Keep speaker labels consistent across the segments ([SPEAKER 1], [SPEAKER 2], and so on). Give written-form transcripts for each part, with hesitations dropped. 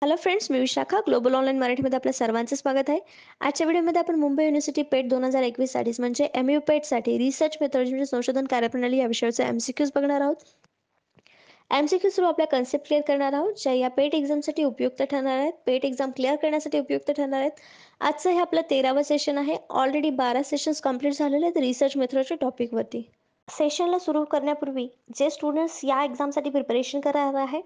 [SPEAKER 1] Hello friends, मी Vishakha. Global online मराठीमध्ये आपल्या सर्वांचं स्वागत आहे. आजच्या व्हिडिओमध्ये आपण मुंबई युनिव्हर्सिटी पेट 2021 साठीच म्हणजे MU पेटसाठी रिसर्च मेथॉडॉलॉजी म्हणजे संशोधन कार्यप्रणाली या विषयाचे MCQs बघणार आहोत. MCQ थ्रू आपल्या कन्सेप्ट क्लिअर करणार आहोत, ज्या या पेट एक्झामसाठी उपयुक्त ठरणार आहेत. पेट एक्झाम क्लिअर करण्यासाठी उपयुक्त ठरणार आहेत. आजचं हे आपलं 13वं सेशन आहे. ऑलरेडी 12 सेशन्स कंप्लीट झालेले आहेत रिसर्च मेथॉडच्या टॉपिकवरती. सेशनला सुरू करण्यापूर्वी जे स्टुडंट्स या एक्झामसाठी प्रिपरेशन करणार आहे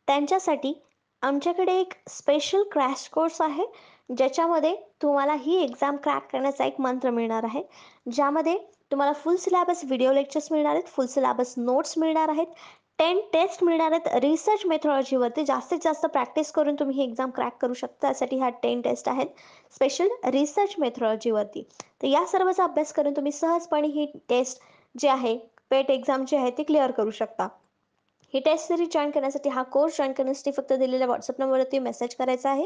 [SPEAKER 1] त्यांच्यासाठी आमच्याकडे एक स्पेशल क्रॅश कोर्स आहे, ज्याच्यामध्ये तुम्हाला ही एक्झाम क्रॅक करण्याचा एक मंत्र मिळणार आहे, ज्यामध्ये तुम्हाला फुल सिलेबस व्हिडिओ लेक्चर्स मिळणार आहेत, फुल सिलेबस नोट्स मिळणार आहेत, 10 टेस्ट मिळणार आहेत. रिसर्च मेथॉडॉलॉजीवरती जास्तीत जास्त प्रॅक्टिस करून तुम्ही ही एक्झाम क्रॅक करू शकता. त्यासाठी ह्या 10 टेस्ट आहेत स्पेशल रिसर्च मेथॉडॉलॉजीवरती. तर या सर्वचा अभ्यास करून तुम्ही सहजपणे ही टेस्ट जे आहे, पेट एक्झाम जे आहे ते क्लिअर करू शकता. ही टेस्ट सिरीज जॉईन करण्यासाठी, हा कोर्स जॉईन करण्यासाठी फक्त दिलेल्या व्हॉट्सअप नंबरवरती मेसेज करायचा आहे.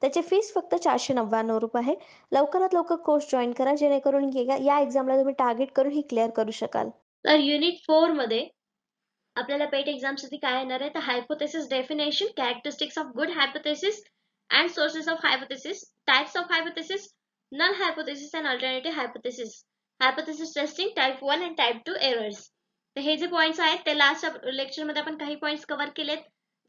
[SPEAKER 1] त्याची फीस फक्त 499 रुपये आहे. लवकरात लवकर कोर्स जॉईन करा, जेणेकरून या एक्झामला तुम्ही टार्गेट करून ही क्लिअर करू शकाल. तर युनिट 4 मध्ये आपल्याला पेट एक्झामसाठी काय येणार आहे, तर hypothesis definition, characteristics of good hypothesis and sources of hypothesis, types of hypothesis, null hypothesis and alternative hypothesis, hypothesis testing, type 1 and type 2 errors. तर हे जे पॉइंट्स आहेत ते लास्ट लेक्चरमध्ये आपण काही पॉइंट्स कव्हर केलेत,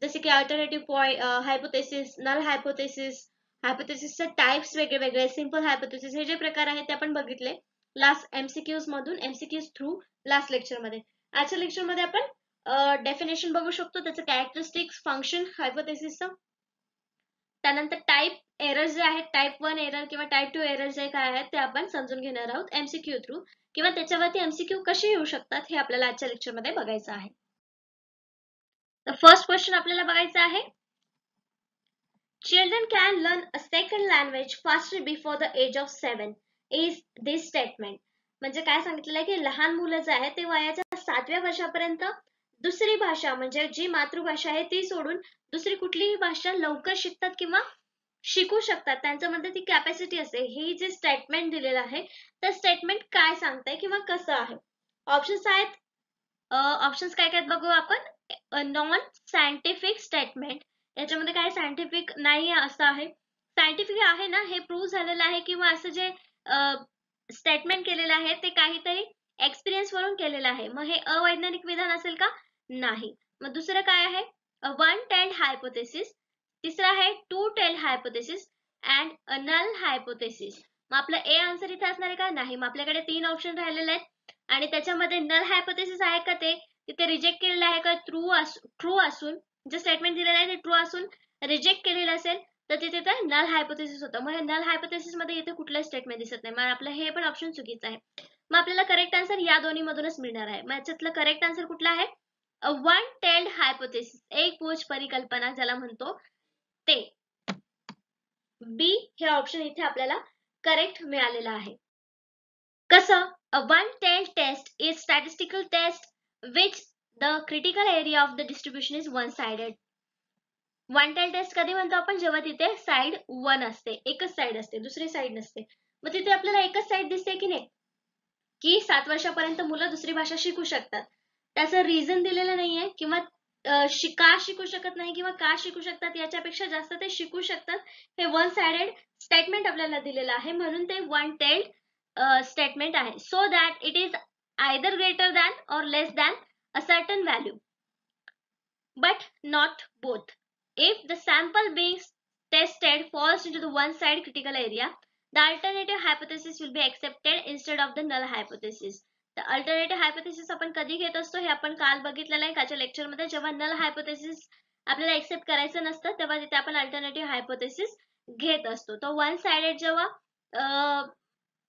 [SPEAKER 1] जसे की अल्टरनेटिव्ह हायपोथेसिस, नल हायपोथेसिस, हायपोथेसिसचे टाइप्स वेगळे, सिंपल हायपोथेसिस, हे जे प्रकार आहेत ते आपण बघितले लास्ट MCQs मधून, MCQs थ्रू लास्ट लेक्चरमध्ये. आजच्या लेक्चरमध्ये आपण डेफिनेशन बघू शकतो, त्याचं कॅरेक्टरिस्टिक्स, फंक्शन हायपोथेसिसचं, त्यानंतर टाइप एरर्स जे आहेत, टाइप 1 एरर किंवा टाइप 2 एरर जे काय आहेत ते आपण समजून घेणार आहोत MCQ थ्रू, किंवा त्याच्यावरती MCQ कसे येऊ शकतात हे आपल्याला आजच्या लेक्चरमध्ये बघायचं आहे. तर फर्स्ट क्वेश्चन आपल्याला बघायचं आहे, children can learn a second language faster before the age of 7 is this statement. म्हणजे काय सांगितलेलं आहे की लहान मुलं जे आहे ते वयाच्या 7व्या वर्षापर्यंत दुसरी भाषा म्हणजे जी मातृभाषा आहे ती सोडून दुसरी कुठलीही भाषा लवकर शिकतात किंवा शिकू शकतात, त्यांच्यामध्ये ती कॅपॅसिटी असते. हे जे स्टेटमेंट दिलेलं आहे तर स्टेटमेंट काय सांगतंय किंवा कसं आहे. ऑप्शन्स आहेत, ऑप्शन्स काय काय बघू आपण. नॉन सायंटिफिक स्टेटमेंट, याच्यामध्ये काय सायंटिफिक नाही असं आहे. सायंटिफिक आहे ना, हे प्रूव्ह झालेलं आहे, किंवा असं जे स्टेटमेंट केलेलं आहे ते काहीतरी एक्सपिरियन्स वरून केलेलं आहे. मग हे अवैज्ञानिक विधान असेल का? नाही. मग दुसरं काय आहे, वन टेल्ड हायपोथेसिस, तिसरं आहे two tailed hypothesis and null hypothesis. मग आपलं ए आन्सर इथे असणार आहे का? नाही. मग आपल्याकडे 3 ऑप्शन राहिलेले आहेत आणि त्याच्यामध्ये नल हायपोथेसिस आहे का, ते तिथे रिजेक्ट केलेलं आहे का? ट्रू असून जे स्टेटमेंट दिलेलं आहे ते ट्रू असून रिजेक्ट केलेलं असेल तर तिथे तर नल हायपोथेसिस होतं. मग नल हायपोथेसिस मध्ये इथे कुठलंही स्टेटमेंट दिसत नाही. मग आपलं हे पण ऑप्शन चुकीचं आहे. मग आपल्याला करेक्ट आन्सर या दोन्ही मधूनच मिळणार आहे. मग याच्यातलं करेक्ट आन्सर कुठला आहे? वन टेल्ड हायपोथेसिस, एक पूछ परिकल्पना ज्याला म्हणतो ते. बी हे ऑप्शन इथे आपल्याला करेक्ट मिळालेलं आहे. कसं? A one-tailed test is statistical test which the critical area of the distribution is one-sided. One tailed test कधी म्हणतो आपण? जेव्हा तिथे साइड वन असते, एकच साइड असते, दुसरी साइड नसते. मग तिथे आपल्याला एकच साइड दिसते की नाही, की 7 वर्षापर्यंत मुलं दुसरी भाषा शिकू शकतात. त्याचं रिझन दिलेलं नाहीये, किंवा का शिकू शकत नाही किंवा का शिकू शकतात याच्यापेक्षा जास्त ते शिकू शकतात, हे वन साइडेड स्टेटमेंट आपल्याला दिलेलं आहे, म्हणून ते वन टेल्ड स्टेटमेंट आहे. So that it is either greater than or less than a certain value but not both. If the sample being tested falls into the one-side critical area, the alternative hypothesis will be accepted instead of the null hypothesis. The alternative hypothesis आपण कधी घेत असतो हे आपण काल बघितलेलं आहे कालच्या लेक्चरमध्ये. जेव्हा null hypothesis आपल्याला एक्सेप्ट करायचं नसतं तेव्हा तिथे आपण alternative hypothesis घेत असतो. तर वन साइडेड जेव्हा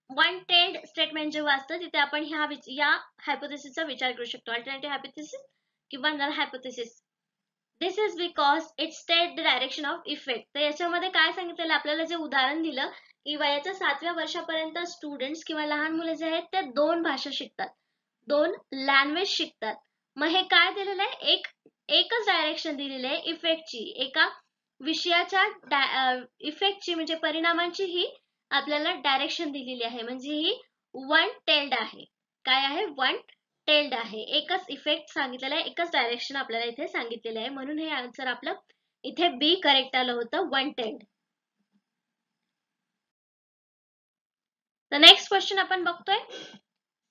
[SPEAKER 1] वन टेल्ड स्टेटमेंट जेव्हा असतं तिथे आपण या हायपोथेसिसचा विचार करू शकतो, अल्टरनेटिव्ह हायपोथेसिस किंवा null hypothesis. This is because it state the direction of effect. तर याच्यामध्ये काय सांगितलेलं आपल्याला, जे उदाहरण दिलं की वयाच्या 7व्या वर्षापर्यंत स्टुडंट्स किंवा लहान मुले जे आहेत ते 2 भाषा शिकतात, 2 लँग्वेज शिकतात. मग हे काय दिलेलं आहे, एकच डायरेक्शन दिलेली आहे इफेक्टची, एका विषयाच्या इफेक्टची म्हणजे परिणामांची ही आपल्याला डायरेक्शन दिलेली आहे, म्हणजे ही वन टेल्ड आहे. काय आहे? वन टेल्ड आहे. एकच इफेक्ट सांगितलेला आहे, एकच डायरेक्शन आपल्याला इथे सांगितलेलं आहे, म्हणून हे आन्सर आपलं इथे बी करेक्ट आलं होतं 110. तर नेक्स्ट क्वेश्चन आपण बघतोय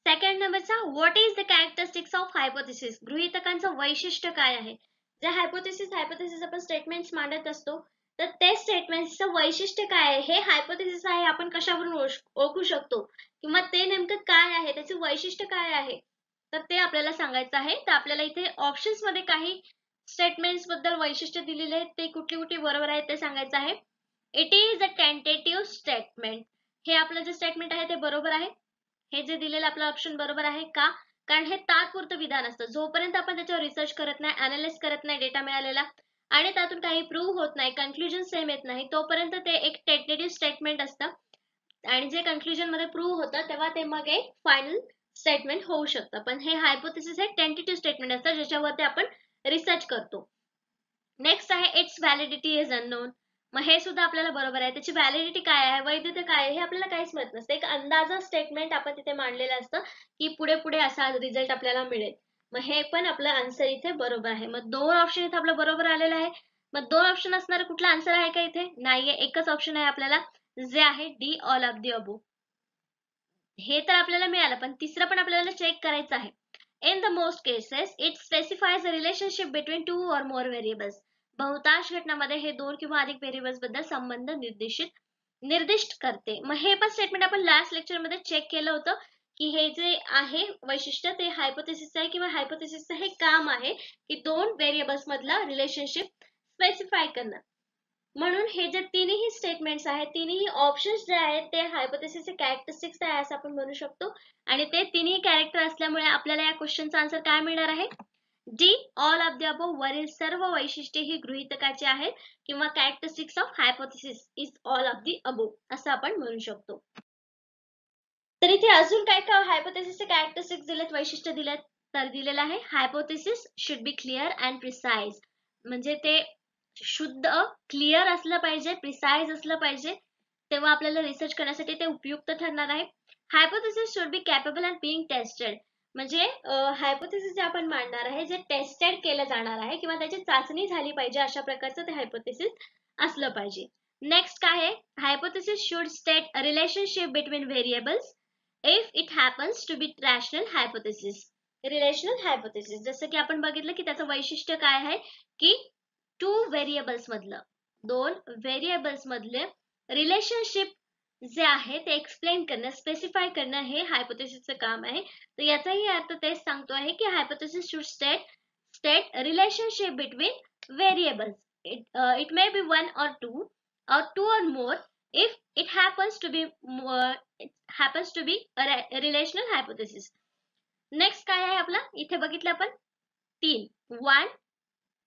[SPEAKER 1] सेकंड नंबरचा, what is the characteristics of hypothesis. गृहीतकांचं वैशिष्ट्य काय आहे. जे हायपोथेसिस आपण स्टेटमेंट्स मांडत असतो, तर ते स्टेटमेंट्सचं वैशिष्ट्य काय आहे, हे हायपोथेसिस आहे आपण कशावरून ओळखू शकतो, किंवा ते नेमकं काय आहे, त्याचे वैशिष्ट्य काय आहे, तर ते आपल्याला सांगायचं आहे. तर आपल्याला इथे ऑप्शन्स मध्ये काही स्टेटमेंट्स बद्दल वैशिष्ट्य दिलेले आहेत, ते कुठली बरोबर आहेत ते सांगायचं आहे. It is a tentative statement. हे आपलं जे स्टेटमेंट आहे ते बरोबर आहे. हे जे दिलेलं आपलं ऑप्शन बरोबर आहे का, कारण हे तात्पुरतं विधान असतं. जोपर्यंत आपण त्याच्यावर रिसर्च करत नाही, अनालिसिस करत नाही डेटा मिळालेला आणि त्यातून काही प्रूव्ह होत नाही, कन्क्लुजन सेम येत नाही, तोपर्यंत ते एक टेंटेटिव्ह स्टेटमेंट असतं. आणि जे कन्क्लुजन मध्ये प्रूव्ह होतं तेव्हा ते मग एक फायनल स्टेटमेंट होऊ शकतं. पण हे हायपोथेसिस हे टेंटेटिव्ह स्टेटमेंट असतं, ज्याच्यावरती आपण रिसर्च करतो. नेक्स्ट आहे इट्स व्हॅलिडिटी इज अननोन. मग हे सुद्धा आपल्याला बरोबर आहे. त्याची व्हॅलिडिटी काय आहे, वैधता काय आहे, हे आपल्याला काहीच माहित नसतं. एक अंदाजा स्टेटमेंट आपण तिथे मांडलेलं असतं की पुढे पुढे असा रिझल्ट आपल्याला मिळेल. मग हे पण आपलं आन्सर इथे बरोबर आहे. मग 2 ऑप्शन इथे आपलं बरोबर आलेलं आहे. मग 2 ऑप्शन असणार कुठला आन्सर आहे का इथे, नाहीये. एकच ऑप्शन आहे आपल्याला, जे आहे डी ऑल ऑफ दी अबो. हे तर आपल्याला मिळालं, पण तिसरं पण आपल्याला चेक करायचं आहे. In the most cases it specifies a relationship between 2 or more variables. बहुतांश घटनांमध्ये हे 2 किंवा अधिक व्हेरिएबल्स बद्दल संबंध निर्दिष्ट करते. मग हे पण स्टेटमेंट आपण लास्ट लेक्चर मध्ये चेक केलं होतं की हे जे आहे वैशिष्ट्य ते हायपोथेसिस आहे, किंवा हायपोथेसिसचं हे काम आहे की 2 व्हेरिएबल्स मधला रिलेशनशिप स्पेसिफाय करणं. म्हणून हे जे तिन्ही स्टेटमेंट्स आहेत, तिन्ही ऑप्शन्स जे आहेत ते हायपोथेसिसचे कॅरेक्टरिस्टिक्स आहे असं आपण म्हणू शकतो. आणि ते तिन्ही कॅरेक्टर असल्यामुळे आपल्याला या क्वेश्चनचा आन्सर काय मिळणार आहे, D all of the above. वरील सर्व वैशिष्ट्ये ही गृहीतकाची आहेत, किंवा characteristics of hypothesis is all of the above असं आपण म्हणू शकतो. तर इथे अजून काय काय हायपोथेसिसचे कॅरेक्टरिस्टिक्स दिलेत, वैशिष्ट्य दिलेत. तर दिलेलं आहे hypothesis should B clear and precise. म्हणजे ते शुद्ध क्लिअर असलं पाहिजे, प्रिसाइज असलं पाहिजे, तेव्हा आपल्याला रिसर्च करण्यासाठी ते उपयुक्त ठरणार आहे. Hypothesis should B capable and being tested. म्हणजे हायपोथेसिस जे आपण मांडणार आहे, जे टेस्टेड केलं जाणार आहे, किंवा त्याची चाचणी झाली पाहिजे, अशा प्रकारचं ते हायपोथेसिस असलं पाहिजे. नेक्स्ट काय आहे, hypothesis should state a relationship between variables if it happens to be rational hypothesis. Relational hypothesis जसं की आपण बघितलं की त्याचं वैशिष्ट्य काय आहे की 2 व्हेरिएबल्स मधलं, 2 व्हेरिएबल्स मधले रिलेशनशिप जे आहे ते एक्सप्लेन करणं, स्पेसिफाय करणं, हे हायपोथेसिसचं काम आहे. तर याचाही अर्थ तेच सांगतो आहे की hypothesis should state relationship between variables. It may be 1 or 2 or 2 or more if it happens to be a relational hypothesis. Next काय आहे आपला, इथे बघितलं आपण 3, 1,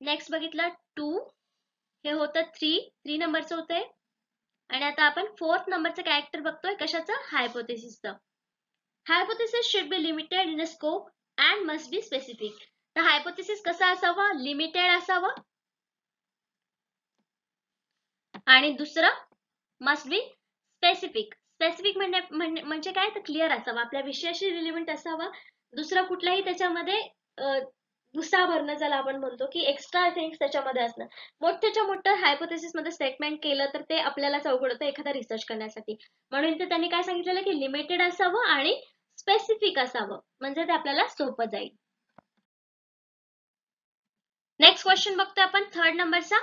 [SPEAKER 1] नेक्स्ट बघितलं 2, हे होतं 3 नंबरचं होतंय. आणि आता आपण 4th नंबरचं कॅरेक्टर बघतोय, कशाचं, हायपोथेसिसचं. Hypothesis should be limited in scope and must be specific. तर हायपोथेसिस कसा असावा, लिमिटेड असावा, आणि दुसरं मस्ट बी स्पेसिफिक. स्पेसिफिक म्हणजे काय, तर क्लिअर असावा, आपल्या विषयाशी रिलेव्हंट असावा. दुसरा कुठलाही त्याच्यामध्ये भुसा भरणं ज्याला आपण म्हणतो की एक्स्ट्रा थिंग्स त्याच्यामध्ये असणं. मोठ्याच्या मोठं हायपोथेसिस मध्ये स्टेटमेंट केलं तर ते आपल्याला अवघड होतं एखादा रिसर्च करण्यासाठी. म्हणून ते त्यांनी काय सांगितलेलं की लिमिटेड असावं आणि स्पेसिफिक असावं, म्हणजे ते आपल्याला सोपं जाईल. नेक्स्ट क्वेश्चन बघतोय आपण 3rd नंबरचा.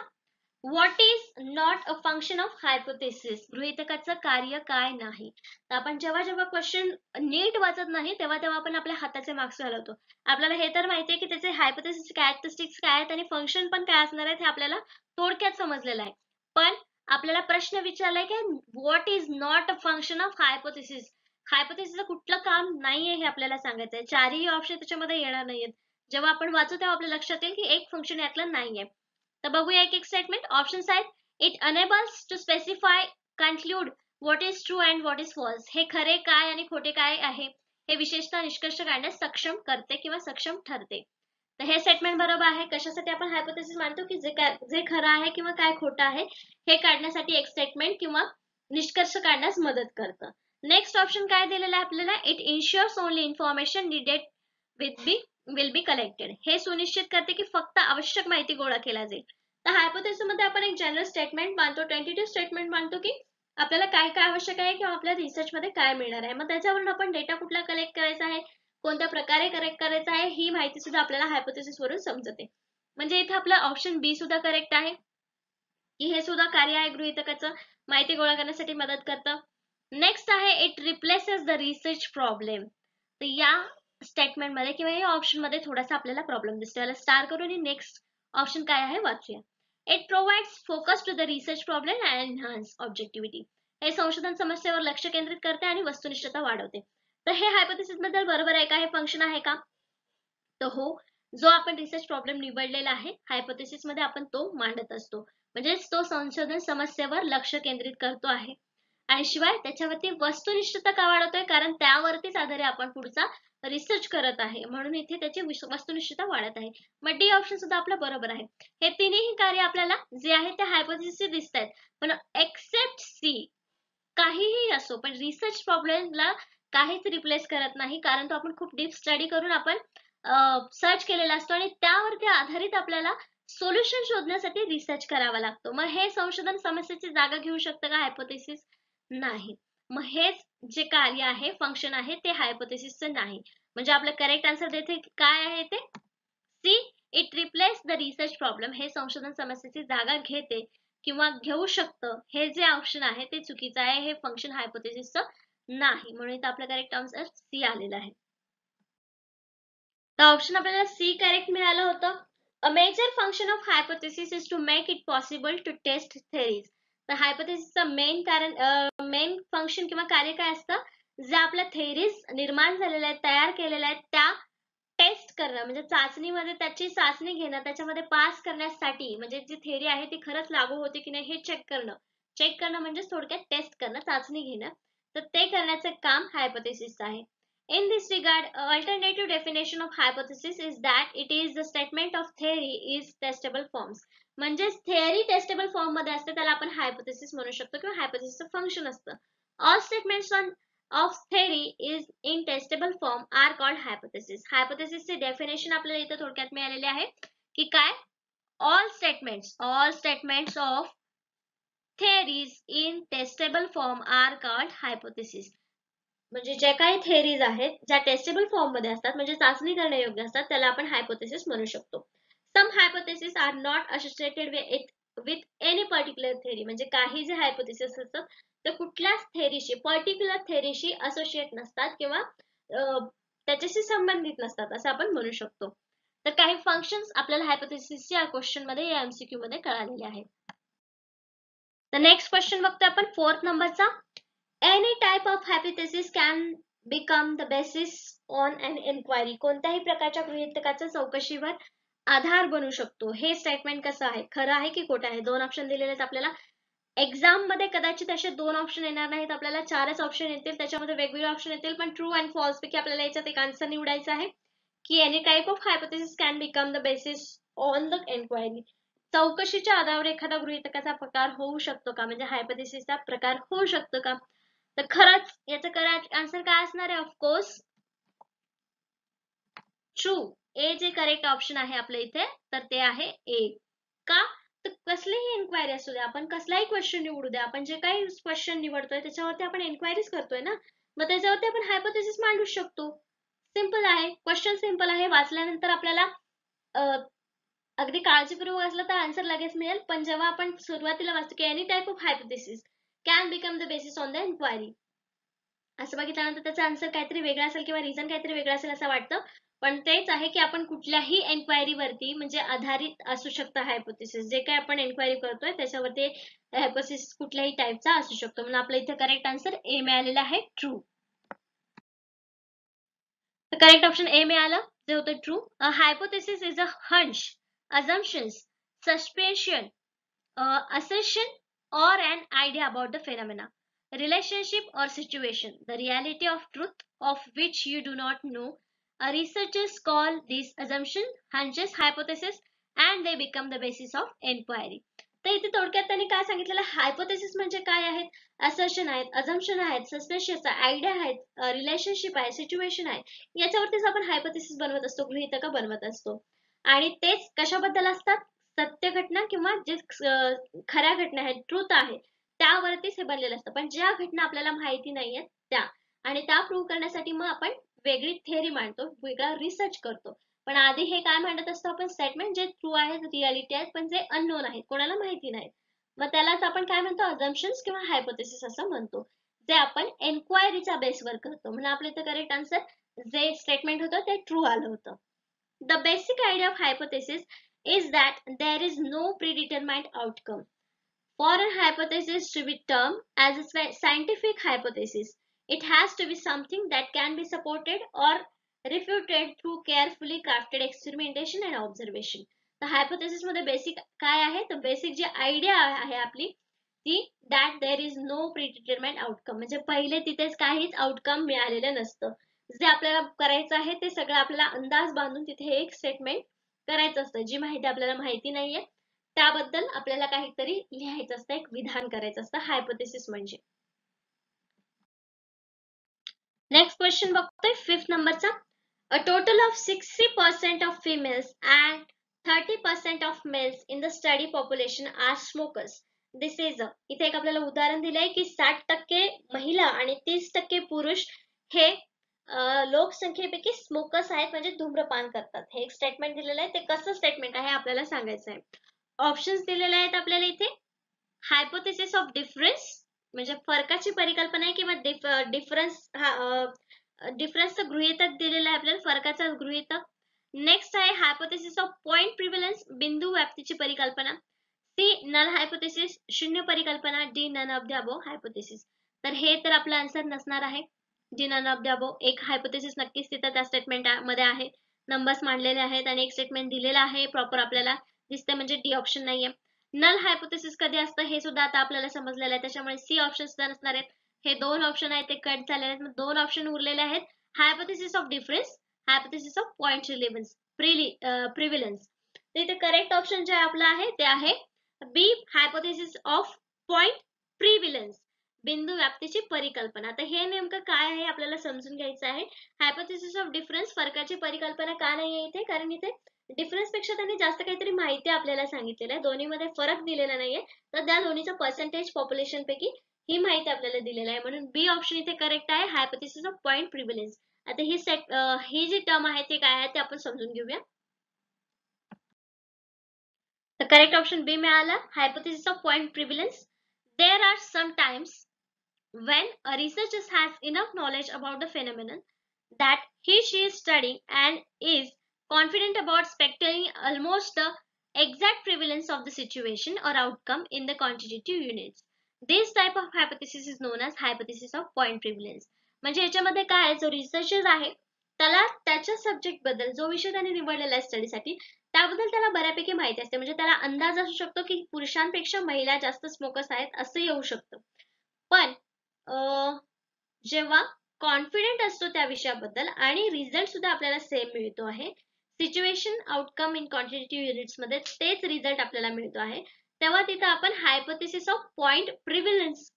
[SPEAKER 1] What is not a function of hypothesis. गृहीतकाचं कार्य काय नाही. तर आपण जेव्हा क्वेश्चन नीट वाचत नाही तेव्हा आपण आपल्या हाताचे मार्क्स घालवतो. आपल्याला हे तर माहितीये की त्याचे हायपोथेसिस कॅरेक्टरिस्टिक्स काय आहेत आणि फंक्शन पण काय असणार आहेत हे आपल्याला थोडक्यात समजलेलं आहे. पण आपल्याला प्रश्न विचारलाय की what is not a function of hypothesis. हायपोथेसिसचं कुठलं काम नाहीये हे आपल्याला सांगायचंय. चारही ऑप्शन त्याच्यामध्ये येणार नाहीयेत. जेव्हा आपण वाचू तेव्हा आपल्या लक्षात येईल की एक फंक्शन यातलं नाहीये. तर बघूया एक स्टेटमेंट. ऑप्शन्स आहेत, it enables to specify, conclude what is true and what is false. हे खरे काय आणि खोटे काय आहे हे विशेषतः निष्कर्ष काढण्यास सक्षम करते किंवा सक्षम ठरते. तर हे स्टेटमेंट बरोबर आहे. कशासाठी आपण हायपोथेसिस मानतो की जे खरं आहे किंवा काय खोटं आहे हे काढण्यासाठी एक स्टेटमेंट किंवा निष्कर्ष काढण्यास मदत करतं. नेक्स्ट ऑप्शन काय दिलेलं आहे आपल्याला, it ensures only information needed will be collected. हे सुनिश्चित करते की फक्त आवश्यक माहिती गोळा केला जाईल. तर हायपोथेसिस मध्ये आपण एक जनरल स्टेटमेंट मानतो, टेंटेटिव्ह स्टेटमेंट मानतो की आपल्याला काय काय आवश्यक आहे किंवा आपल्या रिसर्च मध्ये काय मिळणार आहे. मग त्याच्यावरून आपण डेटा कुठला कलेक्ट करायचा आहे, कोणत्या प्रकारे कलेक्ट करायचा आहे, ही माहिती सुद्धा आपल्याला हायपोथेसिस वरून समजते. म्हणजे इथे आपलं ऑप्शन बी सुद्धा करेक्ट आहे की हे सुद्धा कार्य आहे गृहीतकाचं, माहिती गोळा करण्यासाठी मदत करतं. नेक्स्ट आहे it replaces the research problem. तर या स्टेटमेंट मध्ये किंवा या ऑप्शन मध्ये थोडासा आपल्याला प्रॉब्लेम दिसतो. याला स्टार करून नेक्स्ट ऑप्शन काय आहे वाचूया. It provides focus to the research problem and enhance objectivity. हे संशोधन समस्येवर लक्ष केंद्रित करते आणि वस्तुनिष्ठता वाढवते. तर हे हायपोथेसिस बद्दल बरोबर आहे का, हे फंक्शन आहे का? तर हो, जो आपण रिसर्च प्रॉब्लेम निवडलेला आहे हायपोथेसिस मध्ये आपण तो मांडत असतो. म्हणजेच तो संशोधन समस्येवर लक्ष केंद्रित करतो आहे. आणि शिवाय त्याच्यावरती वस्तुनिष्ठता का वाढवतोय, कारण त्यावरतीच आधारे आपण पुढचा रिसर्च करत आहे, म्हणून इथे त्याची वस्तुनिष्ठता वाढत आहे. मग डी ऑप्शन सुद्धा आपलं बरोबर आहे. हे तिन्ही कार्य आपल्याला जे आहे ते हायपोथेसिस दिसत आहेत, पण एक्सेप्ट सी काहीही असो पण रिसर्च प्रॉब्लेमला काहीच रिप्लेस करत नाही, कारण तो आपण खूप डीप स्टडी करून आपण सर्च केलेला असतो आणि त्यावरती आधारित आपल्याला सोल्युशन शोधण्यासाठी रिसर्च करावा लागतो. मग हे संशोधन समस्येची जागा घेऊ शकतं का हायपोथेसिस? नाही. मग हेच जे कार्य आहे, फंक्शन आहे, ते हायपोथेसिसचं नाही. म्हणजे आपलं करेक्ट आन्सर देते काय आहे ते C, it replace the research problem. हे संशोधन समस्येची जागा घेते किंवा घेऊ शकतं, हे जे ऑप्शन आहे ते चुकीचं आहे. हे फंक्शन हायपोथेसिसचं नाही, म्हणून इथं आपलं करेक्ट आन्सर सी आलेलं आहे. तर ऑप्शन आपल्याला सी करेक्ट मिळालं होतं. A major function of hypothesis is to make it possible to test theories. तर हायपोथेसिसचं मेन फंक्शन किंवा कार्य काय असतं, जे आपल्या थेरीज निर्माण झालेल्या आहेत, तयार केलेल्या आहेत, त्या टेस्ट करणं, म्हणजे चाचणीमध्ये त्याची चाचणी घेणं, त्याच्यामध्ये पास करण्यासाठी, म्हणजे जी थेरी आहे ती खरंच लागू होते की नाही हे चेक करणं म्हणजे थोडक्यात टेस्ट करणं, चाचणी घेणं. तर ते करण्याचं काम हायपोथेसिस आहे. In this regard, alternative definition of hypothesis is that it is the statement of theory is testable forms. म्हणजे theory testable form मध्ये असते त्याला आपण hypothesis म्हणू शकतो किंवा hypothesis फंक्शन असतं. All statements of theory is in testable form are called hypothesis. Hypothesis चे definition आपल्याला इथं थोडक्यात मिळालेले आहे की काय, all statements of theories in testable form are called hypothesis. म्हणजे जे काही थेरीज आहेत ज्या टेस्टेबल फॉर्म मध्ये असतात, म्हणजे चाचणी करण्यायोग्य असतात, त्याला आपण हायपोथेसिस म्हणू शकतो. Some hypothesis are not associated with any particular theory. म्हणजे काही जे हायपोथेसिस असतात ते कुठल्याच थेरीशी, पर्टिक्युलर थेरीशी असोसिएट नसतात किंवा त्याच्याशी संबंधित नसतात असं आपण म्हणू शकतो. तर काही फंक्शन्स आपल्याला हायपोथेसिस या क्वेश्चन मध्ये या एमसीक्यू मध्ये कळालेले आहेत. तर नेक्स्ट क्वेश्चन बघतोय आपण 4th नंबरचा. Any type of hypothesis can become the basis on an inquiry. कोणत्याही प्रकारच्या गृहीतकाच्या चौकशीवर आधार बनू शकतो. हे स्टेटमेंट कसं आहे, खरं आहे की खोटं आहे? दोन ऑप्शन दिलेले आहेत आपल्याला. एक्झाम मध्ये कदाचित असे दोन ऑप्शन येणार नाहीत, आपल्याला 4च ऑप्शन येतील, त्याच्यामध्ये वेगवेगळे ऑप्शन येतील, पण ट्रू अँड फॉल्स पैकी आपल्याला याच्यात एक आन्सर निवडायचा आहे की any type of hypothesis can become the basis on the enquiry. चौकशीच्या आधारावर एखादा गृहीतकाचा प्रकार होऊ शकतो का, म्हणजे हायपोथेसिसचा प्रकार होऊ शकतो का? तर खरंच याचं करेक्ट आन्सर काय असणार आहे? Of course true. ए जे करेक्ट ऑप्शन आहे आपल्या इथे, तर ते आहे ए. का? तर कसलीही एन्क्वायरी असू द्या, आपण कसलाही क्वेश्चन निवडू द्या, आपण जे काही क्वेश्चन निवडतोय त्याच्यावरती आपण एन्क्वायरीज करतोय ना, मग त्याच्यावरती आपण हायपोथेसिस मांडू शकतो. सिंपल आहे, क्वेश्चन सिंपल आहे. वाचल्यानंतर आपल्याला अगदी काळजीपूर्वक वाचलं तर आन्सर लगेच मिळेल, पण जेव्हा आपण सुरुवातीला वाचतो की any type of hypothesis can become the basis on the enquiry, असं बघितल्यानंतर त्याचा आन्सर काहीतरी वेगळा असेल किंवा रिझन काहीतरी वेगळा असेल असं वाटतं, पण तेच आहे की आपण कुठल्याही एन्क्वायरी वरती म्हणजे आधारित असू शकतं हायपोथेसिस. जे काही आपण एन्क्वायरी करतोय त्याच्यावरती हायपोथेसिस कुठल्याही टाइपचा असू शकतो, म्हणून आपल्या इथे करेक्ट आन्सर ए मिळालेला आहे, ट्रू. तर करेक्ट ऑप्शन ए मिळालं, जे होतं true. A hypothesis is a hunch, assumptions, suspicion, assertion or an idea about the phenomena, relationship or situation, the reality of truth of which you do not know. Researchers call these assumptions hunches, hypothesis, and they become the basis of inquiry. तर इथे थोडक्यात त्यांनी काय सांगितलेलं, hypothesis म्हणजे काय आहेत, assertion आहेत, अझम्पशन आहेत, सस्पेशियस आयडिया आहेत, रिलेशनशिप आहे, सिच्युएशन आहे, याच्यावरतीच आपण हायपोथेसिस बनवत असतो, गृहीतक बनवत असतो. आणि तेच कशाबद्दल असतात, सत्य घटना किंवा जे खऱ्या घटना आहेत, ट्रुथ आहे, त्यावरतीच हे बनलेलं असतं. पण ज्या घटना आपल्याला माहिती नाहीयेत त्या, आणि त्या प्रूव्ह करण्यासाठी मग आपण वेगळी थेअरी मांडतो, वेगळा रिसर्च करतो. पण आधी हे काय मांडत असतो आपण, स्टेटमेंट जे ट्रू आहेत, रियालिटी आहेत, पण जे अननोन आहेत, कोणाला माहिती नाहीत. मग त्यालाच आपण काय म्हणतो, अझम्पशन्स किंवा हायपोथेसिस असं म्हणतो, जे आपण एन्क्वायरीच्या बेसवर करतो. म्हणजे आपल्या इथं करेक्ट आन्सर जे स्टेटमेंट होतं ते ट्रू आलं होतं. The basic idea of hypothesis is that there is no predetermined outcome. For a hypothesis to be termed as a scientific hypothesis, it has to be something that can be supported or refuted through carefully crafted experimentation and observation. तर hypothesis मध्ये basic काय आहे, तर basic जी idea आहे आपली ती that there is no predetermined outcome, म्हणजे पहिले तिथेच काहीच आउटकम मिळालेलं नसतं. जे आपल्याला करायचं आहे ते सगळं आपल्याला अंदाज बांधून तिथे एक स्टेटमेंट करायचं असतं. जी माहिती आपल्याला माहिती नाहीये त्याबद्दल आपल्याला काहीतरी लिहायचं असतं, एक विधान करायचं असतं हायपोथेसिस म्हणजे. नेक्स्ट क्वेश्चन बघतोय 5th नंबरचा. A total of 60% of females and 30% of males in the study population are smokers. This is इथे एक आपल्याला उदाहरण दिलंय की 60% महिला आणि 30% पुरुष हे लोकसंख्येपैकी स्मोकर्स आहेत, म्हणजे धूम्रपान करतात. हे एक स्टेटमेंट दिलेलं आहे, ते कसं स्टेटमेंट आहे आपल्याला सांगायचं आहे. ऑप्शन्स दिलेले आहेत आपल्याला इथे. हायपोथेसिस ऑफ डिफरन्स म्हणजे फरकाची परिकल्पना आहे किंवा डिफरन्सचं गृहीतक दिलेलं आहे आपल्याला, फरकाचा गृहीतक. नेक्स्ट आहे हायपोथेसिस ऑफ पॉइंट प्रिव्हलन्स, बिंदू व्याप्तीची परिकल्पना. सी नल हायपोथेसिस, शून्य परिकल्पना. D none of the above hypothesis. तर हे तर आपला आन्सर नसणार आहे. D none of the above. एक हायपोथेसिस नक्कीच तिथं त्या स्टेटमेंट मध्ये आहे, नंबर्स मांडलेले आहेत आणि एक स्टेटमेंट दिलेला आहे प्रॉपर आपल्याला दिसते, म्हणजे डी ऑप्शन नाहीये. नल हायपोथेसिस कधी असतं हे सुद्धा आता आपल्याला समजलेलं आहे, त्याच्यामुळे सी ऑप्शन सुद्धा नसणार आहेत. हे दोन ऑप्शन आहेत ते कट झालेले आहेत, मग दोन ऑप्शन उरलेले आहेत. Hypothesis of difference, hypothesis of point relevance prevalence. इथे करेक्ट ऑप्शन जे आपलं आहे ते आहे B, hypothesis of point prevalence, बिंदू व्याप्तीची परिकल्पना. तर हे नेमकं काय आहे आपल्याला समजून घ्यायचं आहे. हायपोथेसिस ऑफ डिफरन्स, फरकाची परिकल्पना का नाहीये इथे, कारण इथे डिफरन्स पेक्षा त्यांनी जास्त काहीतरी माहिती आपल्याला सांगितलेलं आहे, दोन्हीमध्ये फरक दिलेला नाहीये, तर त्या दोन्हीचं पर्सेंटेज पॉप्युलेशन पैकी ही माहिती आपल्याला दिलेली आहे, म्हणून बी ऑप्शन इथे करेक्ट आहे, हायपोथेसिस ऑफ पॉइंट प्रिव्हिलन्स. आता ही जी टर्म आहे ते काय आहे ते आपण समजून घेऊया. तर करेक्ट ऑप्शन बी मिळाला, hypothesis of point prevalence. There are some times when a researcher has enough knowledge about the phenomenon that she is studying and is confident about speculating almost the exact prevalence of the situation or outcome in the quantitative units. This type of hypothesis is known as hypothesis of point prevalence. म्हणजे याच्यामध्ये काय आहे, जो researcher आहे त्याला त्याच्या subject बद्दल, जो विषय त्याने निवडलेला आहे स्टडीसाठी, त्याबद्दल त्याला बऱ्यापैकी माहिती असते. म्हणजे त्याला अंदाज असू शकतो की पुरुषांपेक्षा महिला जास्त स्मोकर्स आहेत असं येऊ शकतं. पण जेव्हा कॉन्फिडेंट असतो त्या विषयाबद्दल आणि रिझल्ट सुद्धा आपल्याला सेम मिळतो आहे, situation outcome in quantitative units मध्ये तेच रिझल्ट आपल्याला मिळतो आहे, तेव्हा तिथं आपण हायपोथेसिस ऑफ पॉइंट प्रिव्हिलन्स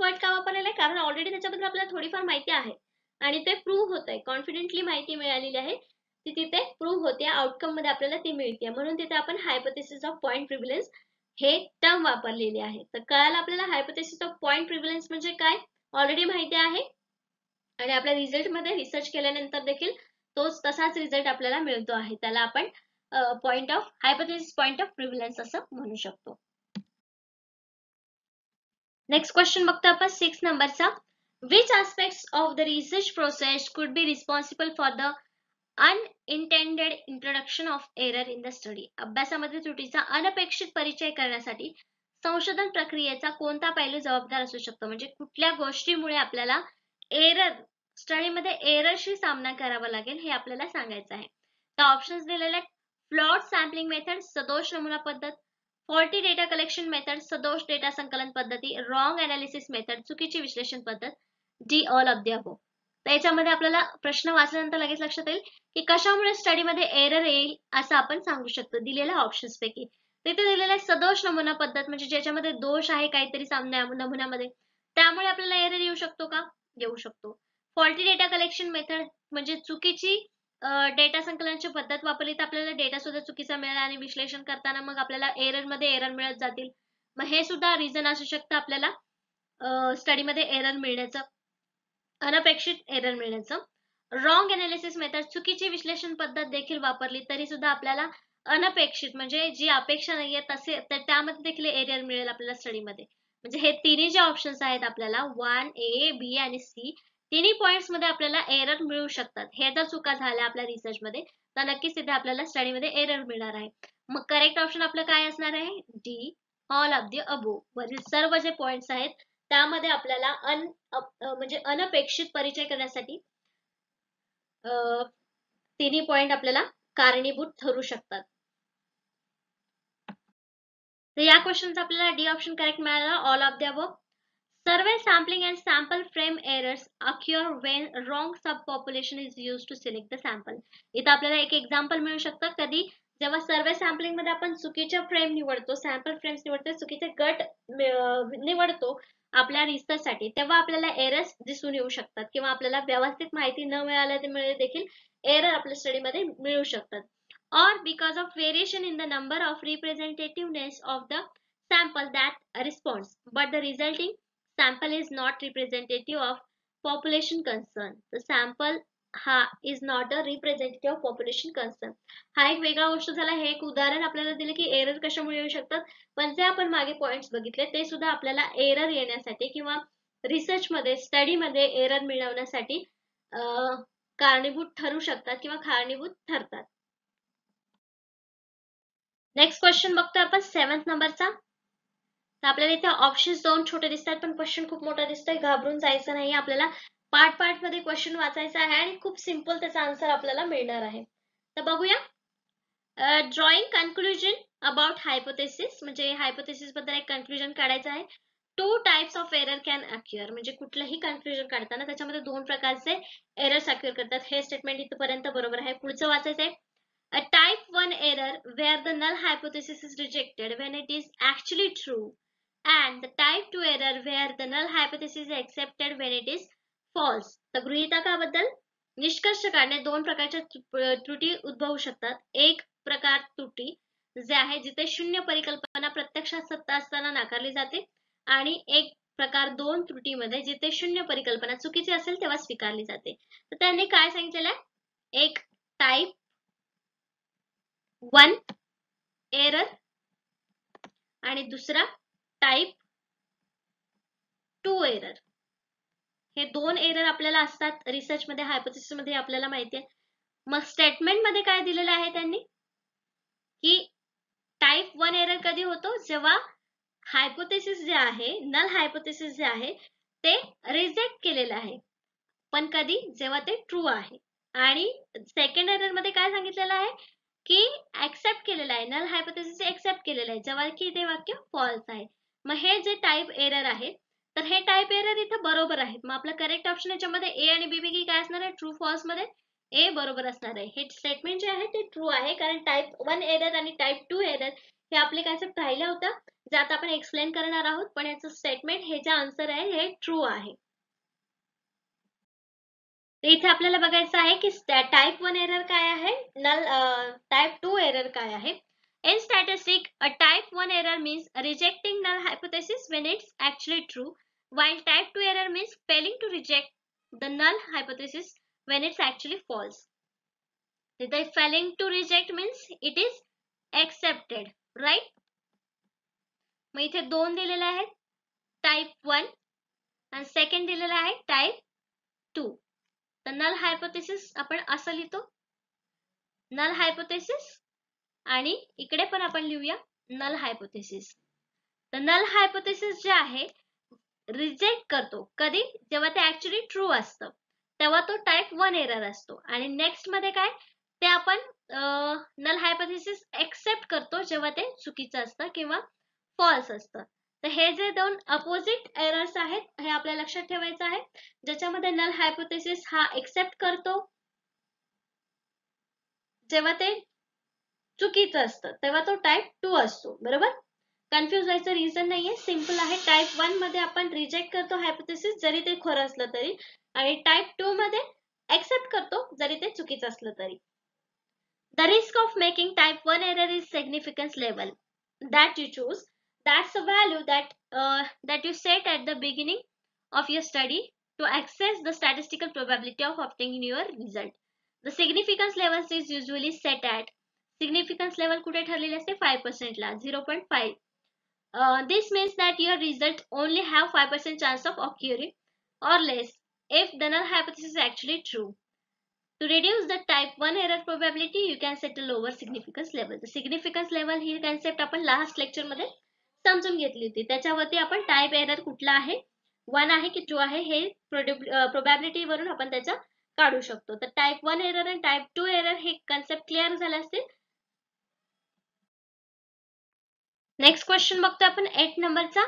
[SPEAKER 1] वर्ड का वापरलेला आहे, कारण ऑलरेडी त्याच्याबद्दल आपल्याला थोडीफार माहिती आहे आणि ते प्रूव्ह होत आहे, कॉन्फिडेंटली माहिती मिळालेली आहे ती तिथे प्रूव्ह होते, आउटकम मध्ये आपल्याला ती मिळते, म्हणून तिथे आपण हायपोथेसिस ऑफ पॉइंट प्रिव्हिलन्स हे टर्म वापरलेली आहे. तर कळालं आपल्याला हायपोथेसिस ऑफ पॉइंट प्रिव्हिलन्स म्हणजे काय, ऑलरेडी माहिती आहे आणि आपल्या रिझल्ट मध्ये रिसर्च केल्यानंतर देखील तोच तसाच रिझल्ट आपल्याला मिळतो आहे, त्याला आपण point of hypothesis point of prevalence असं म्हणू शकतो. नेक्स्ट क्वेश्चन बघतो आपण 6 नंबरचा. Which aspects of the research process could be responsible for the unintended introduction of error in the study? अभ्यासामध्ये त्रुटीचा अनपेक्षित परिचय करण्यासाठी संशोधन प्रक्रियेचा कोणता पैलू जबाबदार असू शकतो, म्हणजे कुठल्या गोष्टीमुळे आपल्याला एरर स्टडीमध्ये एररशी सामना करावा लागेल हे आपल्याला सांगायचं आहे. तर ऑप्शन्स दिलेले आहेत. फ्लॉड सॅम्पलिंग मेथड, सदोष नमुना पद्धत, फॉल्टी डेटा कलेक्शन मेथड, सदोष डेटा संकलन पद्धती, रॉंग अनालिसिस मेथड, चुकीची विश्लेषण पद्धत, D all of the above. तर याच्यामध्ये आपल्याला प्रश्न वाचल्यानंतर लगेच लक्षात येईल की कशामुळे स्टडीमध्ये एरर येईल असं आपण सांगू शकतो दिलेल्या ऑप्शन्स पैकी. तिथे दिलेलं आहे सदोष नमुना पद्धत, म्हणजे ज्याच्यामध्ये दोष आहे काहीतरी नमुन्यामध्ये, त्यामुळे आपल्याला एरर येऊ शकतो का, येऊ शकतो. फॉल्टी डेटा कलेक्शन मेथड म्हणजे चुकीची डेटा संकलनाची पद्धत वापरली तर आपल्याला डेटा सुद्धा चुकीचा मिळाला आणि विश्लेषण करताना मग आपल्याला एरर मिळत जातील. मग हे सुद्धा रिझन असू शकतं आपल्याला स्टडीमध्ये एरर मिळण्याचं, अनपेक्षित एरर मिळण्याचं. रॉंग एनालिसिस मेथड, चुकीची विश्लेषण पद्धत देखील वापरली तरी सुद्धा आपल्याला अनपेक्षित म्हणजे जी अपेक्षा नाहीये तसे तर त्यामध्ये देखील एरर मिळेल आपल्याला स्टडीमध्ये. म्हणजे हे तिन्ही जे ऑप्शन्स आहेत आपल्याला 1A, B आणि C तिन्ही पॉइंट्स मध्ये आपल्याला एरर मिळू शकतात. हे जर चुका झाल्या आपल्या रिसर्च मध्ये तर नक्कीच तिथे आपल्याला स्टडीमध्ये एरर मिळणार आहे. मग करेक्ट ऑप्शन आपलं काय असणार आहे? D, all of the above. वरील सर्व जे पॉइंट्स आहेत त्यामध्ये आपल्याला म्हणजे अनपेक्षित परिचय करण्यासाठी तिन्ही पॉइंट आपल्याला कारणीभूत ठरू शकतात. तर या क्वेश्चनचा आपल्याला डी ऑप्शन करेक्ट मिळाला, all of the above. Survey sampling and sample frame errors occur when wrong sub population is used to select the sample. इथं आपल्याला एक एक्झाम्पल मिळू शकतं. कधी जेव्हा सर्वे सॅम्पलिंग मध्ये आपण चुकीच्या फ्रेम निवडतो, सॅम्पल फ्रेम्स निवडतो, चुकीचे गट निवडतो आपल्या रिसर्च साठी, तेव्हा आपल्याला एरर्स दिसून येऊ शकतात किंवा आपल्याला व्यवस्थित माहिती न मिळाल्यामुळे देखील एरर आपल्या स्टडीमध्ये मिळू शकतात. Or because of variation in the number of representativeness of the sample that responds, but the resulting sample is not representative of population concern. The sample हा is not a representative of population concern. हा एक वेगळा गोष्ट झाला. हे एक उदाहरण आपल्याला दिले की एरर कशामुळे येऊ शकतात, पण जे आपण मागे पॉइंट्स बघितले ते सुद्धा आपल्याला एरर येण्यासाठी किंवा रिसर्च मध्ये स्टडी मध्ये एरर मिळवण्यासाठी कारणीभूत ठरू शकतात किंवा कारणीभूत ठरतात. नेक्स्ट क्वेश्चन बघतोय आपण 7th नंबरचा. तर आपल्याला इथे ऑप्शन्स दोन छोटे दिसतात पण क्वेश्चन खूप मोठा दिसतोय. घाबरून जायचं नाही, आपल्याला पार्ट मध्ये क्वेश्चन वाचायचा आहे आणि खूप सिंपल त्याचा आन्सर आपल्याला मिळणार आहे. तर बघूया. ड्रॉइंग कन्क्लुजन अबाउट हायपोथेसिस, म्हणजे हायपोथेसिस बद्दल एक कन्क्लुजन काढायचं आहे. 2 टाइप्स ऑफ एरर कॅन अक्युअर, म्हणजे कुठलंही कन्क्लुजन काढताना त्याच्यामध्ये 2 प्रकारचे एरर्स अक्युअर करतात. हे स्टेटमेंट इथपर्यंत बरोबर आहे. पुढचं वाचायचं आहे. A type 1 error where the null hypothesis is rejected when it is actually true, and the type 2 error where the null hypothesis is accepted when it is false. तर गृहीतकाबद्दल निष्कर्ष काढणे 2 प्रकारच्या त्रुटी उद्भवू शकतात. एक प्रकार त्रुटी जे आहे जिथे शून्य परिकल्पना प्रत्यक्षात सत्य असताना नाकारली जाते, आणि एक प्रकार 2 त्रुटीमध्ये जिथे शून्य परिकल्पना चुकीची असेल तेव्हा स्वीकारली जाते. तर त्यांनी काय सांगितलेलं आहे? एक टाइप 1 एरर आणि दुसरा टाइप 2 एरर. हे 2 एरर आपल्याला असतात रिसर्च मध्ये, हायपोथेसिस मध्ये आपल्याला माहिती आहे. मग स्टेटमेंट मध्ये काय दिलेलं आहे त्यांनी की टाइप 1 एरर कधी होतो? जेव्हा हायपोथेसिस जे आहे, नल हायपोथेसिस जे आहे ते रिजेक्ट केलेलं आहे, पण कधी? जेव्हा ते ट्रू आहे. आणि सेकंड एरर मध्ये काय सांगितलेलं आहे की ऍक्सेप्ट केलेलं आहे, नल हायपोथेसिस ऍक्सेप्ट केलेलं आहे, जेव्हा की ते वाक्य फॉल्स आहे. मग हे जे टाइप एरर आहे तर हे टाइप एरर इथे बरोबर आहेत. मग आपलं करेक्ट ऑप्शन याच्यामध्ये ए आणि बी पैकी काय असणार आहे? ट्रू फॉल्स मध्ये ए बरोबर असणार आहे. हे स्टेटमेंट जे आहे ते ट्रू आहे, कारण टाइप 1 एरर आणि टाइप 2 एरर हे आपले कन्सेप्ट राहिलं होतं जे आता आपण एक्सप्लेन करणार आहोत, पण याचं स्टेटमेंट हे जे आन्सर आहे हे ट्रू आहे. इथे आपल्याला बघायचं आहे की टाइप 1 एरर काय आहे, नल टाइप 2 एरर काय आहे. In statistic, a type 1 error means rejecting null hypothesis when it's actually true, while type 2 error means failing to reject the null hypothesis when it's actually false. The failing to reject means it is accepted, right? मग इथे 2 दिलेले आहेत, type 1 आणि second दिलेला आहे type 2. तर null hypothesis आपण असं लिहितो, नल हायपोथेसिस, आणि इकडे पण आपण लिहूया नल हायपोथेसिस. तर नल हायपोथेसिस जे आहे रिजेक्ट करतो कधी? जेव्हा ते ऍक्च्युअली ट्रू असतं तेव्हा तो टाइप 1 एरर असतो. आणि नेक्स्ट मध्ये काय ते आपण नल हायपोथेसिस एक्सेप्ट करतो जेव्हा ते चुकीचं असतं किंवा फॉल्स असतं. तर हे जे 2 अपोजिट एरर्स आहेत हे आपल्याला लक्षात ठेवायचं आहे. ज्याच्यामध्ये नल हायपोथेसिस हा एक्सेप्ट करतो जेव्हा ते चुकीचं असतं तेव्हा तो टाइप 2 असतो. बरोबर? कन्फ्युज व्हायचं रिझन नाहीये, सिंपल आहे. टाइप 1 मध्ये आपण रिजेक्ट करतो हायपोथेसिस जरी ते खरं असलं तरी, आणि टाइप 2 मध्ये एक्सेप्ट करतो जरी ते चुकीचं असलं तरी. The risk of making type 1 error is significance level that you choose. That's a value that you set at the beginning of your study to access the statistical probability of obtaining your result. The significance levels is usually set at significance level कुठे ठरलेले असते 5% ला 0.5. This means that your result only have 5% chance of occurring or less if the null hypothesis is actually true. To reduce the type 1 error probability, you can set a lower significance level. The significance level he concept आपण last lecture मध्ये समजून घेतली होती. त्याच्यावरती आपण type error कुठला आहे, 1 आहे की 2 आहे हे प्रोबॅबिलिटी वरून आपण त्याचा काढू शकतो. तर टाइप 1 एरर आणि टाइप 2 एरर हे कन्सेप्ट क्लिअर झाले असतील. नेक्स्ट क्वेश्चन बघतो आपण 8 नंबरचा.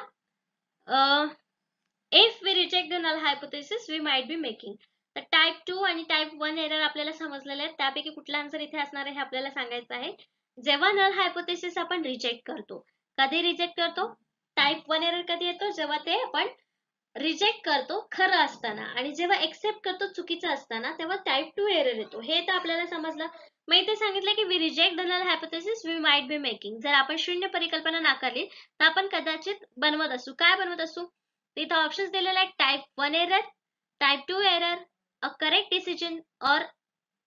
[SPEAKER 1] If we reject the null hypothesis we might be making. तर टाइप 2 आणि टाइप 1 एरर आपल्याला समजलेले आहेत. त्यापैकी कुठला आन्सर इथे असणार आहे हे आपल्याला सांगायचं आहे. जेव्हा नल हायपोथेसिस आपण रिजेक्ट करतो, कधी रिजेक्ट करतो? टाइप 1 एरर कधी येतो? जेव्हा ते आपण रिजेक्ट करतो खरं असताना, आणि जेव्हा एक्सेप्ट करतो चुकीचं असताना तेव्हा टाइप 2 एरर येतो. हे तर आपल्याला समजलं. मग इथे सांगितलं की we reject the null hypothesis we might be making. जर आपण शून्य परिकल्पना नाकारली तर आपण कदाचित बनवत असू. काय बनवत असू? इथं ऑप्शन्स दिलेले आहेत. Type 1 error, type 2 error, a correct decision और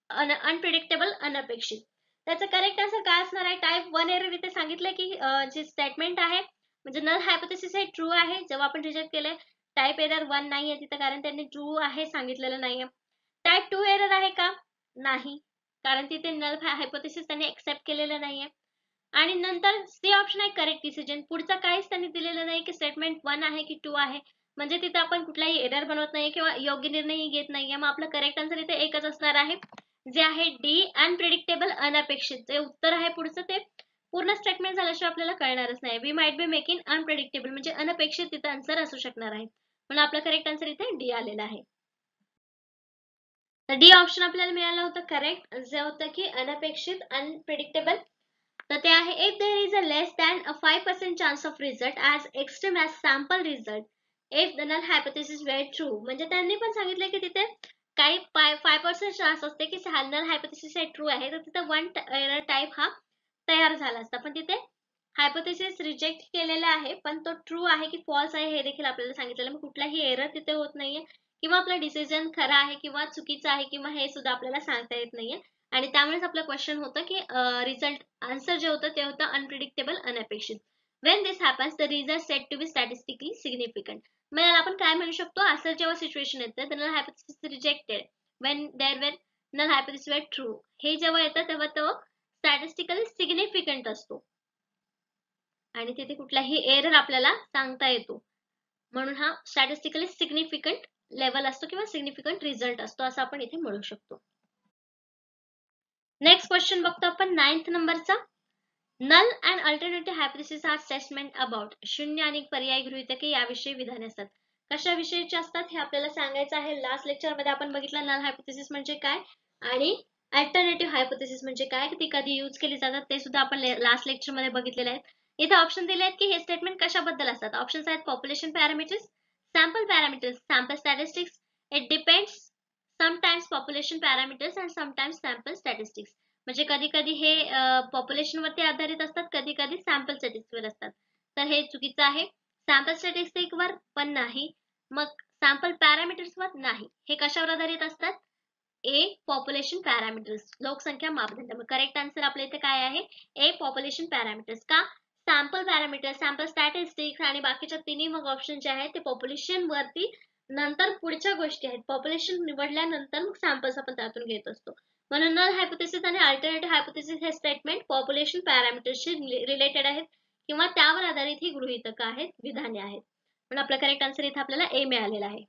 [SPEAKER 1] अनप्रिडिक्टेबल अनअपेक्षित. त्याचं करेक्ट आन्सर काय असणार आहे? टाइप 1 एरर इथे सांगितलं की जे स्टेटमेंट आहे म्हणजे नल हायपोथेसिस हे ट्रू आहे जेव्हा आपण रिजेक्ट केलंय. टाइप एरर 1 नाहीये तिथं कारण त्यांनी ट्रू आहे सांगितलेलं नाहीये. टाइप 2 एरर आहे का? नाही, कारण तिथे नल हायपोथेसिस त्यांनी एक्सेप्ट केलेलं नाहीये. आणि नंतर सी ऑप्शन आहे करेक्ट डिसिजन. पुढचा काहीच त्यांनी दिलेलं नाही की स्टेटमेंट 1 आहे की 2 आहे, म्हणजे तिथे आपण कुठलाही एरर बनवत नाहीये किंवा योग्य निर्णय घेत नाहीये. मग आपलं करेक्ट आन्सर इथे एकच असणार आहे, जे आहे डी अनप्रिडिक्टेबल अनअपेक्षित. जे उत्तर आहे पुढचं ते पूर्ण स्टेटमेंट झाल्याशिवाय आपल्याला कळणारच नाही. We might be making unpredictable म्हणजे अनपेक्षित तिथे आन्सर असू शकणार आहे. म्हणून आपला करेक्ट आन्सर इथे डी आलेला आहे. तर डी ऑप्शन आपल्याला मिळालं होतं करेक्ट, जे होतं की अनपेक्षित अनप्रिडिक्टेबल. तर ते आहे if there is a less than a 5% chance of result as extreme as sample result if the null hypothesis were true. म्हणजे त्यांनी पण सांगितलं की तिथे काही 5% चान्स असते की नल हायपोथेसिस हे ट्रू आहे, तर तिथे 1 एरर टाइप हा तयार झाला असता. पण तिथे हायपोथेसिस रिजेक्ट केलेला आहे, पण तो ट्रू आहे की फॉल्स आहे हे देखील आपल्याला सांगितलेलं. मग कुठलाही एरर तिथे होत नाहीये किंवा आपला डिसिजन खरा आहे किंवा चुकीचा आहे किंवा हे सुद्धा आपल्याला सांगता येत नाहीये. आणि त्यामुळेच आपलं क्वेश्चन होतं की रिझल्ट आन्सर जे होतं ते होतं अनप्रिडिक्टेबल अनअपेक्षित. When this happens the result set to be statistically significant. मग याला आपण काय म्हणू शकतो? असं जेव्हा सिच्युएशन येतं null hypothesis rejected when there were null hypothesis were true, हे जेव्हा येतं तेव्हा तो स्टॅटिस्टिकली सिग्निफिकंट असतो आणि तिथे कुठलाही एरर आपल्याला सांगता येतो. म्हणून हा स्टॅटिस्टिकली सिग्निफिकंट लेवल असतो किंवा सिग्निफिकंट रिझल्ट असतो असं आपण इथे म्हणू शकतो. नेक्स्ट क्वेश्चन बघतो आपण 9th नंबरचा. Null and alternative hypothesis are statement about. शून्य आणि पर्यायी गृहीतके याविषयी विधाने असतात. कशाविषयीचे असतात हे आपल्याला सांगायचं आहे. लास्ट लेक्चर मध्ये आपण बघितलं नल हायपोथेसिस म्हणजे काय आणि अल्टरनेटिव्ह हायपोथेसिस म्हणजे काय, ती कधी यूज केली जातात ते सुद्धा आपण लास्ट लेक्चर मध्ये बघितलेले आहेत. इथे ऑप्शन दिले आहेत की हे स्टेटमेंट कशाबद्दल असतात. ऑप्शन्स आहेत population parameters, sample parameters, sample statistics, it depends, sometimes population parameters and sometimes sample statistics. म्हणजे कधी कधी हे पॉप्युलेशन वरती आधारित असतात, कधी कधी सॅम्पल स्टॅटिस्टिक्स वर असतात. तर हे चुकीचं आहे. सॅम्पल स्टॅटिस्टिक वर पण नाही, मग सॅम्पल पॅरामीटर्स वर नाही. हे कशावर आधारित असतात? ए पॉप्युलेशन पॅरामीटर्स, लोकसंख्या मापदंड. मग करेक्ट आन्सर आपल्या इथे काय आहे? ए पॉप्युलेशन पॅरामीटर्स. का? सॅम्पल पॅरामीटर्स, सॅम्पल स्टॅटिस्टिक्स आणि बाकीच्या तिन्ही मग ऑप्शन जे आहेत ते पॉप्युलेशन वरती नंतर पुढच्या गोष्टी आहेत. पॉप्युलेशन निवडल्यानंतर मग सॅम्पल्स आपण त्यातून घेत असतो. म्हणून नल हायपोथेसिस आणि अल्टरनेटिव्ह हायपोथेसिस हे स्टेटमेंट पॉप्युलेशन पॅरामीटर्सशी रिलेटेड आहेत किंवा त्यावर आधारित ही गृहीतक आहेत, विधाने आहेत. म्हणून आपला करेक्ट आन्सर इथे आपल्याला ए मिळालेला आहे.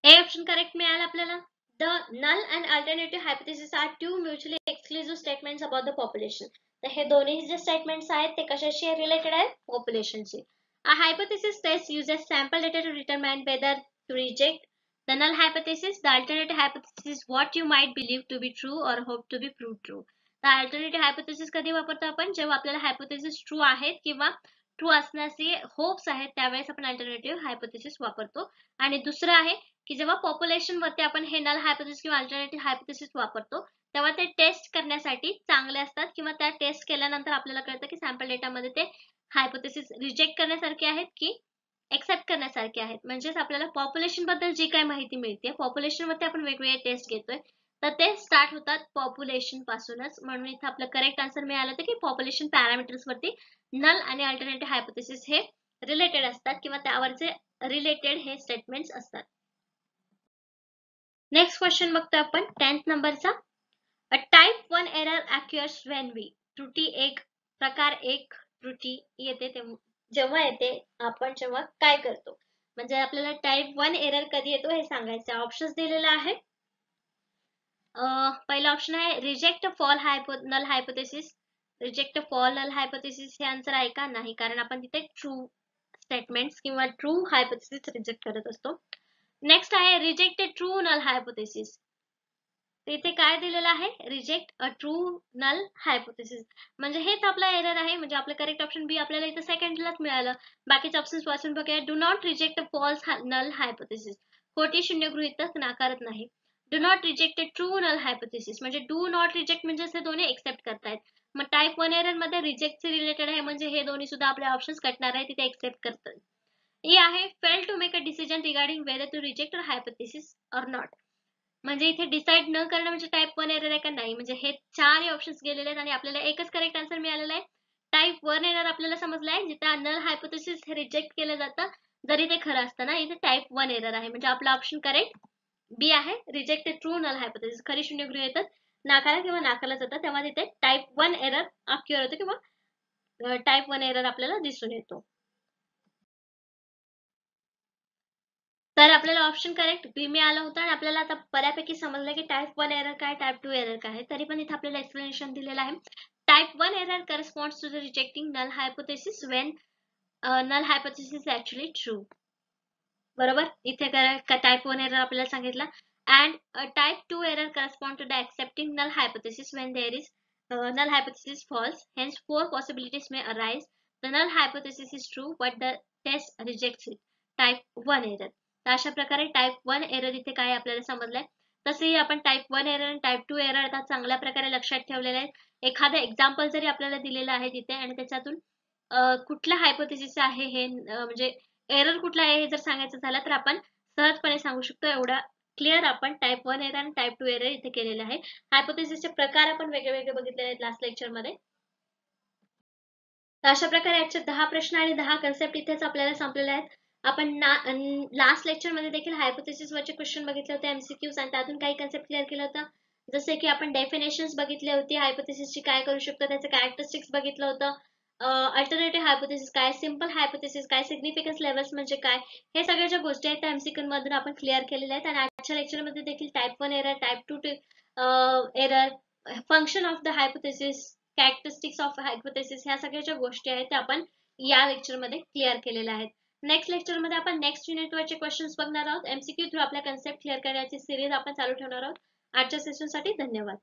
[SPEAKER 1] ए ऑप्शन करेक्ट मिळाला आपल्याला. The null and alternative hypothesis are two mutually exclusive statements about the population. तर हे दोन्ही जे स्टेटमेंट्स आहेत ते कशाशी रिलेटेड आहेत? पॉप्युलेशनशी. A hypothesis test uses sample data to determine whether to reject the null hypothesis. The alternative hypothesis is what you might believe to be true or hope to be proved true. The alternative hypothesis कधी वापरतो आपण? जेव्हा आपल्याला hypothesis true आहेत किंवा true असण्याचे hopes आहेत त्यावेळेस आपण अल्टरनेटिव्ह हायपोथेसिस वापरतो. आणि दुसरं आहे की जेव्हा पॉप्युलेशन वरती आपण हे नल हायपोथेसिस किंवा अल्टरनेटिव्ह हायपोथेसिस वापरतो तेव्हा ते टेस्ट करण्यासाठी चांगले असतात किंवा त्या टेस्ट केल्यानंतर आपल्याला कळतं की सॅम्पल डेटामध्ये ते हायपोथेसिस रिजेक्ट करण्यासारखे आहेत की एक्सेप्ट करण्यासारखे आहेत. म्हणजेच आपल्याला पॉप्युलेशन बद्दल जी काही माहिती मिळते पॉप्युलेशन वरती आपण वेगवेगळे टेस्ट घेतोय तर ते स्टार्ट होतात पॉप्युलेशन पासूनच. म्हणून इथे आपलं करेक्ट आन्सर मिळालं होतं की पॉप्युलेशन पॅरामीटर्स वरती नल आणि अल्टरनेटिव्ह हायपोथेसिस हे रिलेटेड असतात किंवा त्यावरचे रिलेटेड हे स्टेटमेंट्स असतात. नेक्स्ट क्वेश्चन बघतो आपण 10th नंबरचा. A type 1 error occurs when we. त्रुटी एक प्रकार एक त्रुटी येते जेव्हा येते आपण जेव्हा काय करतो. म्हणजे आपल्याला टाइप 1 एरर कधी येतो हे सांगायचं. ऑप्शन्स दिलेले आहेत. पहिला ऑप्शन आहे reject false null hypothesis. Reject false null hypothesis हे आन्सर आहे का? नाही, कारण आपण तिथे ट्रू स्टेटमेंट्स किंवा ट्रू हायपोथेसिस रिजेक्ट करत असतो. नेक्स्ट आहे रिजेक्ट ट्रू नल हायपोथेसिस. इथे काय दिलेलं आहे? Reject a true null hypothesis. म्हणजे हेच आपला एरर आहे. म्हणजे आपलं करेक्ट ऑप्शन बी आपल्याला इथे सेकंडलाच मिळालं. बाकीचे ऑप्शन्स वाचून बघूया. Do not reject a false null hypothesis. खोटी शून्य गृहीतक नाकारत नाही. Do not reject a true null hypothesis. म्हणजे डू नॉट रिजेक्ट म्हणजे हे दोन्ही एक्सेप्ट करतायत. मग टाइप 1 एरर मध्ये रिजेक्ट रिलेटेड आहे म्हणजे हे दोन्ही सुद्धा आपले ऑप्शन्स कटणार आहे, तिथे एक्सेप्ट करतात. ए आहे fail to make a decision regarding whether to reject a hypothesis or not. म्हणजे इथे डिसाइड न करणं म्हणजे टाइप 1 एरर आहे का? नाही. म्हणजे हे चारही ऑप्शन्स गेलेले आहेत आणि आपल्याला एकच करेक्ट आन्सर मिळालेला आहे. टाइप 1 एरर आपल्याला समजलं आहे जिथे नल हायपोथेसिस हे रिजेक्ट केलं जातं जरी ते खरं असतं ना. इथे टाइप 1 एरर आहे म्हणजे आपला ऑप्शन करेक्ट बी आहे. Reject true null hypothesis. खरी शून्य गृहीतक नाकारा किंवा नाकारलं जातं तेव्हा तिथे टाइप 1 एरर अक्युअर होतो किंवा टाइप 1 एरर आपल्याला दिसून येतो. तर आपल्याला ऑप्शन करेक्ट बी मिळालं होतं आणि आपल्याला आता बऱ्यापैकी समजलं की टाइप 1 एरर काय, टाइप 2 एरर काय आहे. तरी पण इथे आपल्याला एक्सप्लेनेशन दिलेलं आहे. Type 1 error corresponds to the rejecting null hypothesis when null hypothesis is actually true. बरोबर. इथे टाइप 1 एरर आपल्याला सांगितलं. And type 2 error correspond to the accepting null hypothesis when there is null hypothesis false. Hence, 4 possibilities may arise. The null hypothesis is true, but the test rejects it. Type 1 error. तर अशा प्रकारे type 1 error इथे काय आपल्याला समजलंय. तसेही आपण type 1 error आणि type 2 error आता चांगल्या प्रकारे लक्षात ठेवलेले आहेत. एखादं एक्झाम्पल जरी आपल्याला दिलेलं आहे तिथे आणि त्याच्यातून कुठला हायपोथेसिस आहे हे म्हणजे एरर कुठला आहे हे जर सांगायचं झालं तर आपण सहजपणे सांगू शकतो. एवढा क्लिअर आपण टाइप 1 एरर आणि टाइप 2 एरर इथे केलेले आहे. हायपोथेसिसचे प्रकार आपण वेगळे वेगळे बघितलेले आहेत लास्ट लेक्चर मध्ये. तर अशा प्रकारे आजचे 10 प्रश्न आणि 10 कन्सेप्ट इथेच आपल्याला संपलेले आहेत. आपण लास्ट लेक्चर मध्ये देखील हायपोथेसिस वरचे क्वेश्चन बघितले होते, एमसीक्यूज, आणि त्यातून काही कन्सेप्ट क्लिअर केलं होतं. जसे की आपण डेफिनेशन्स बघितली होती, हायपोथेसिसची काय करू शकतो, त्याचे कॅरेक्टरिस्टिक्स बघितलं होतं, अल्टरनेटिव्ह हायपोथेसिस काय, सिंपल हायपोथेसिस काय, सिग्निफिकन्स लेवल्स म्हणजे काय, हे सगळ्या ज्या गोष्टी आहेत त्या एमसीक्यू मधून आपण क्लिअर केलेल्या आहेत. आणि आजच्या लेक्चर मध्ये देखील type 1 error, type 2 error, function of the hypothesis, characteristics of hypothesis, ह्या सगळ्या ज्या गोष्टी आहेत त्या आपण या लेक्चर मध्ये क्लिअर केलेल्या आहेत. नेक्स्ट लेक्चर मध्ये आपण नेक्स्ट युनिट वरचे क्वेश्चन्स बघणार आहोत. एमसीक्यू थ्रू आपल्या कन्सेप्ट क्लिअर करण्याची सिरीज आपण चालू ठेवणार आहोत. आजच्या सेशन साठी धन्यवाद.